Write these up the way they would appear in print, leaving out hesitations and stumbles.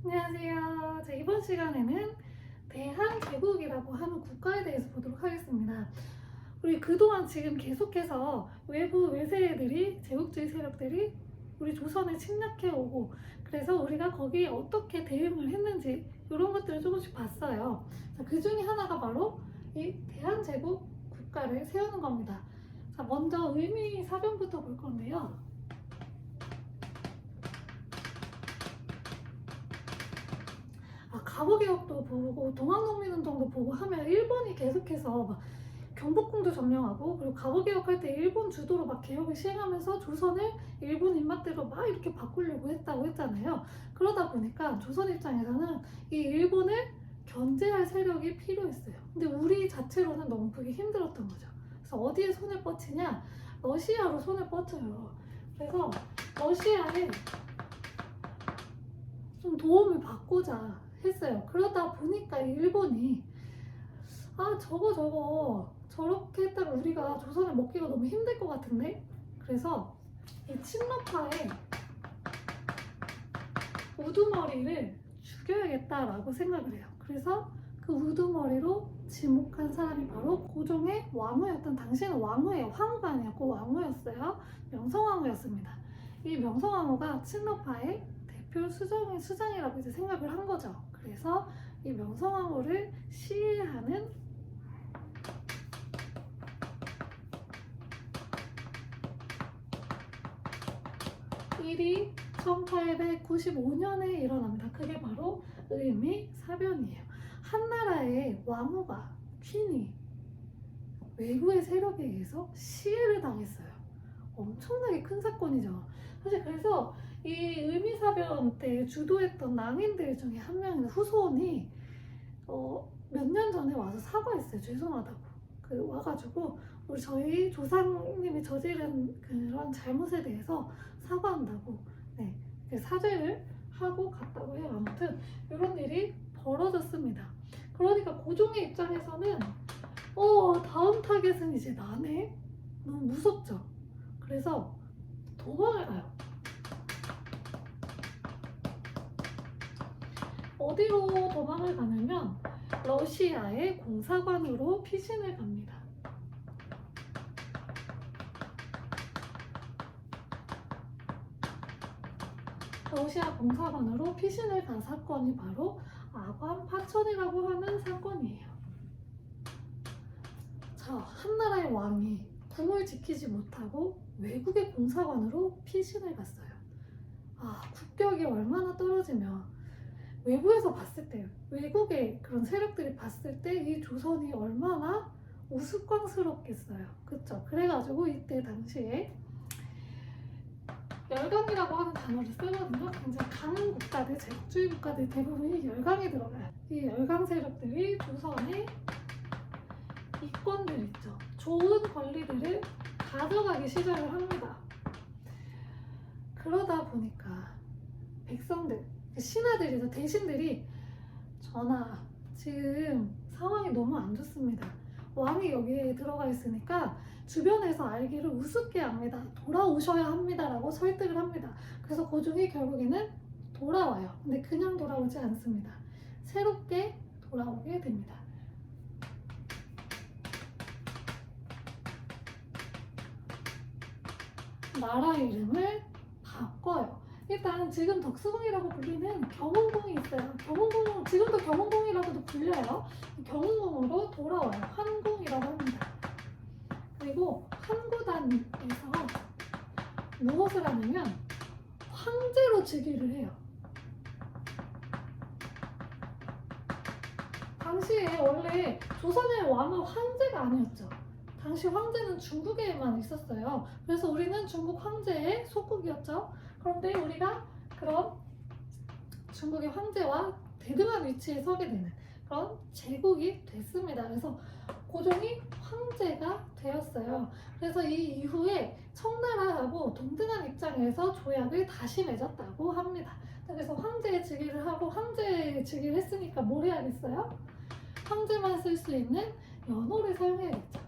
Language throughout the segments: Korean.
안녕하세요. 자, 이번 시간에는 대한제국이라고 하는 국가에 대해서 보도록 하겠습니다. 우리 그동안 지금 계속해서 외부 외세들이, 제국주의 세력들이 우리 조선을 침략해 오고, 그래서 우리가 거기에 어떻게 대응을 했는지 이런 것들을 조금씩 봤어요. 자, 그 중에 하나가 바로 이 대한제국 국가를 세우는 겁니다. 자, 먼저 의미사변부터 볼 건데요. 갑오개혁도 보고 동학농민운동도 보고 하면 일본이 계속해서 막 경복궁도 점령하고, 그리고 갑오개혁할 때 일본 주도로 막 개혁을 시행하면서 조선을 일본 입맛대로 막 이렇게 바꾸려고 했다고 했잖아요. 그러다 보니까 조선 입장에서는 이 일본을 견제할 세력이 필요했어요. 근데 우리 자체로는 너무 그게 힘들었던 거죠. 그래서 어디에 손을 뻗치냐? 러시아로 손을 뻗쳐요. 그래서 러시아에 좀 도움을 받고자 했어요. 그러다 보니까 일본이 저거 저렇게 했다가 우리가 조선을 먹기가 너무 힘들 것 같은데, 그래서 이 친러파의 우두머리를 죽여야겠다라고 생각을 해요. 그래서 그 우두머리로 지목한 사람이 바로 고종의 왕후였던, 당시에는 왕후예요. 황후가 아니었고 왕후였어요. 명성황후였습니다. 이 명성황후가 친러파의 대표 수장이라고 이제 생각을 한 거죠. 그래서 이 명성황후를 시해하는 일이 1895년에 일어납니다. 그게 바로 의미사변이에요. 한나라의 왕후가, 퀸이 외구의 세력에 의해서 시해를 당했어요. 엄청나게 큰 사건이죠. 사실 그래서 이 의미사변 때 주도했던 낭인들 중에 한 명인 후손이 몇 년 전에 와서 사과했어요. 죄송하다고. 와가지고 저희 조상님이 저지른 그런 잘못에 대해서 사과한다고, 네, 사죄를 하고 갔다고 해요. 아무튼 이런 일이 벌어졌습니다. 그러니까 고종의 입장에서는 다음 타겟은 이제 나네? 너무 무섭죠. 그래서 도망을 가요. 어디로 도망을 가냐면 러시아의 공사관으로 피신을 갑니다. 러시아 공사관으로 피신을 간 사건이 바로 아관 파천이라고 하는 사건이에요. 자, 한나라의 왕이 궁을 지키지 못하고 외국의 공사관으로 피신을 갔어요. 국격이 얼마나 떨어지면, 외부에서 봤을 때, 외국의 그런 세력들이 봤을 때 이 조선이 얼마나 우스꽝스럽겠어요. 그쵸? 그래가지고 이때 당시에 열강이라고 하는 단어를 쓰거든요. 굉장히 강한 국가들, 제국주의 국가들 대부분이 열강에 들어가요. 이 열강 세력들이 조선의 이권들 있죠. 좋은 권리들을 가져가기 시작을 합니다. 그러다 보니까 백성들, 신하들이죠. 대신들이 전하, 지금 상황이 너무 안 좋습니다. 왕이 여기에 들어가 있으니까 주변에서 알기를 우습게 합니다. 돌아오셔야 합니다 라고 설득을 합니다. 그래서 고종이 결국에는 돌아와요. 근데 그냥 돌아오지 않습니다. 새롭게 돌아오게 됩니다. 나라 이름을 바꿔요. 일단 지금 덕수궁이라고 불리는 경운궁이 있어요. 경운궁, 지금도 경운궁이라고도 불려요. 경운궁으로 돌아와요. 환궁이라고 합니다. 그리고 환구단에서 무엇을 하냐면 황제로 즉위를 해요. 당시에 원래 조선의 왕은 황제가 아니었죠. 당시 황제는 중국에만 있었어요. 그래서 우리는 중국 황제의 속국이었죠. 그런데 우리가 그런 중국의 황제와 대등한 위치에 서게 되는 그런 제국이 됐습니다. 그래서 고종이 황제가 되었어요. 그래서 이 이후에 청나라하고 동등한 입장에서 조약을 다시 맺었다고 합니다. 그래서 황제의 즉위를 하고, 황제의 즉위를 했으니까 뭘 해야겠어요? 황제만 쓸 수 있는 연호를 사용해야겠죠.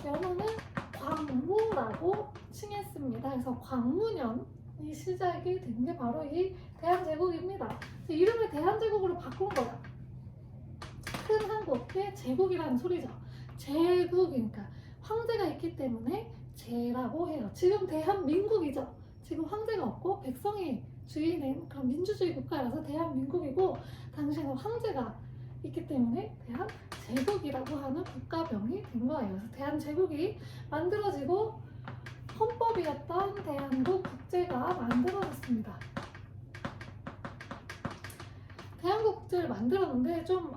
연호는 광무라고 칭했습니다. 그래서 광무년이 시작이 된 게 바로 이 대한제국입니다. 이름을 대한제국으로 바꾼 거야. 큰 한국의 제국이라는 소리죠. 제국이니까 황제가 있기 때문에 제라고 해요. 지금 대한민국이죠. 지금 황제가 없고 백성이 주인인 그런 민주주의 국가라서 대한민국이고 당시에는 황제가 있기 때문에 대한제국이라고 하는 국가명이 된 거예요. 그래서 대한제국이 만들어지고 헌법이었던 대한민국 국제가 만들어졌습니다. 대한민국 국제를 만들었는데 좀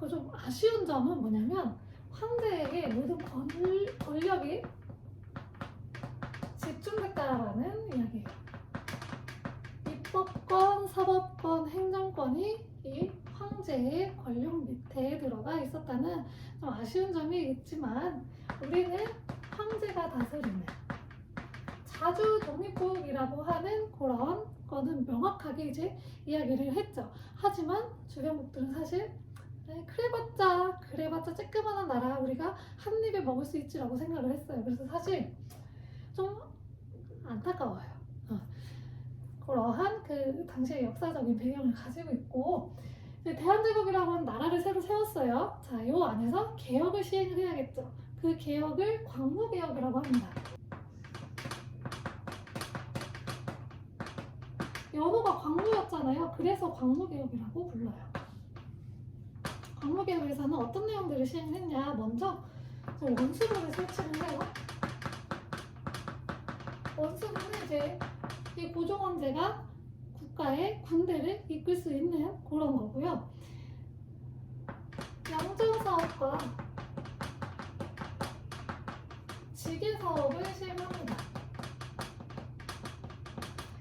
좀 아쉬운 점은 뭐냐면 황제에게 모든 권력이 집중됐다라는 이야기예요. 입법권, 사법권, 행정권이 이 황제의 권력 밑에 들어가 있었다는 좀 아쉬운 점이 있지만 우리는 황제가 다스리는 자주 독립국이라고 하는 그런 거는 명확하게 이제 이야기를 했죠. 하지만 주변국들은 사실 그래봤자 쬐끄만한 나라 우리가 한 입에 먹을 수 있지라고 생각을 했어요. 그래서 사실 좀 안타까워요. 그러한 그 당시의 역사적인 배경을 가지고 있고 대한제국이라고 하는 나라를 새로 세웠어요. 자, 요 안에서 개혁을 시행을 해야겠죠. 그 개혁을 광무개혁이라고 합니다. 연호가 광무였잖아요. 그래서 광무개혁이라고 불러요. 광무개혁에서는 어떤 내용들을 시행했냐? 먼저 원수부를 설치를 해요. 원수부는 이제 이 고종황제가 국가의 군대를 이끌 수 있는 그런 거고요. 양정사업과 지게사업을 시행합니다.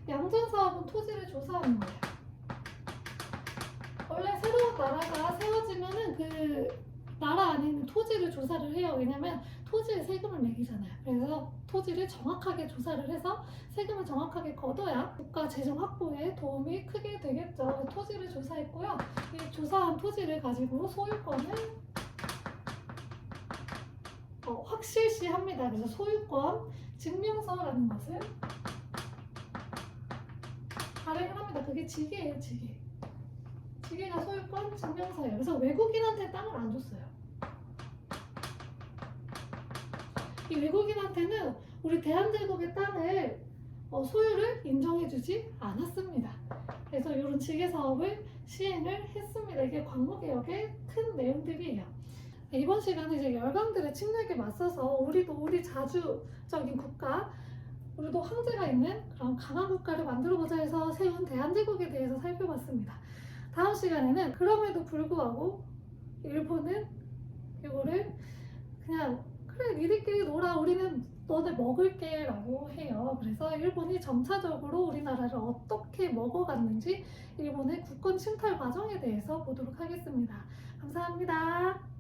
양정사업은 토지를 조사하는 거예요. 원래 새로운 나라가 세워지면은 그 나라 안에 있는 토지를 조사를 해요. 왜냐면 토지에 세금을 매기잖아요. 그래서 토지를 정확하게 조사를 해서 세금을 정확하게 걷어야 국가 재정 확보에 도움이 크게 되겠죠. 토지를 조사했고요. 이 조사한 토지를 가지고 소유권을 확실시합니다. 그래서 소유권 증명서라는 것을 발행을 합니다. 그게 지게예요, 지게. 지게가 소유권 증명서예요. 그래서 외국인한테 땅을 안 줬어요. 이 외국인한테는 우리 대한제국의 땅을 소유를 인정해주지 않았습니다. 그래서 이런 지게 사업을 시행을 했습니다. 이게 광무개혁의 큰 내용들이에요. 이번 시간에 이제 열강들의 침략에 맞서서 우리 자주적인 국가, 우리도 황제가 있는 그런 강한 국가를 만들어보자 해서 세운 대한제국에 대해서 살펴봤습니다. 다음 시간에는 그럼에도 불구하고 일본은 이거를 그냥 그래 니들끼리 놀아 우리는 너네 먹을게 라고 해요. 그래서 일본이 점차적으로 우리나라를 어떻게 먹어갔는지 일본의 국권 침탈 과정에 대해서 보도록 하겠습니다. 감사합니다.